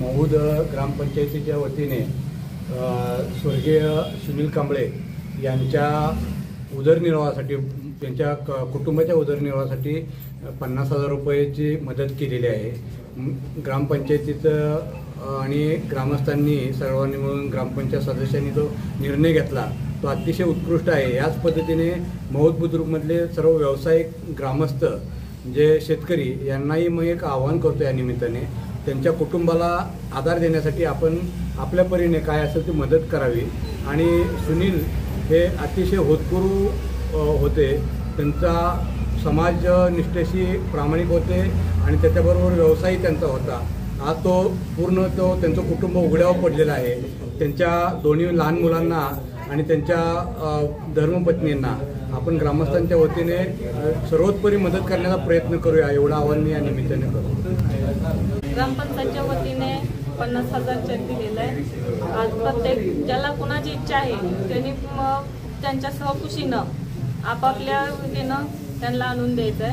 महूद ग्रामपंचायतीच्या वतीने स्वर्गीय सुनील कांबळे यांच्या उदरनिर्वाहासाठी त्यांच्या कुटुंबाच्या उदरनिर्वाहासाठी 50,000 रुपयाची मदत केलेली आहे। ग्रामपंचायतीचं आणि ग्रामस्थांनी सर्वांनी मिळून ग्रामपंचायत सदस्यांनी जो निर्णय घेतला तो अतिशय उत्कृष्ट आहे। याच पद्धतीने महूद बुद्रुकमधले सर्व व्यावसायिक ग्रामस्थ जे शेतकरी यांनाही मी एक आवाहन करतो या निमित्ताने त्यांच्या कुटुंबाला आधार देण्यासाठी आपण आपल्या परीने काय असेल ती मदत करावी। आणि सुनील हे अतिशय होतकरू होते, त्यांचा समाजनिष्ठेशी प्रामाणिक होते आणि त्याच्याबरोबर व्यवसायही त्यांचा होता। आज त्यांचं कुटुंब उघड्यावर पडलेलं आहे। त्यांच्या दोन्ही लहान मुलांना आणि त्यांच्या धर्मपत्नींना आपण ग्रामस्थांच्या वतीने सर्वोत्तरी मदत करण्याचा प्रयत्न करूया एवढं आवाहन मी या निमित्ताने करतो। ग्रामपंचायतच्या वतीने 50,000 चेक दिलेला आहे। आज प्रत्येक ज्याला कोणाची इच्छा आहे त्यांनी त्यांच्या सहकुशीनं आपापल्या वतीनं त्यांना आणून द्यायचं आहे।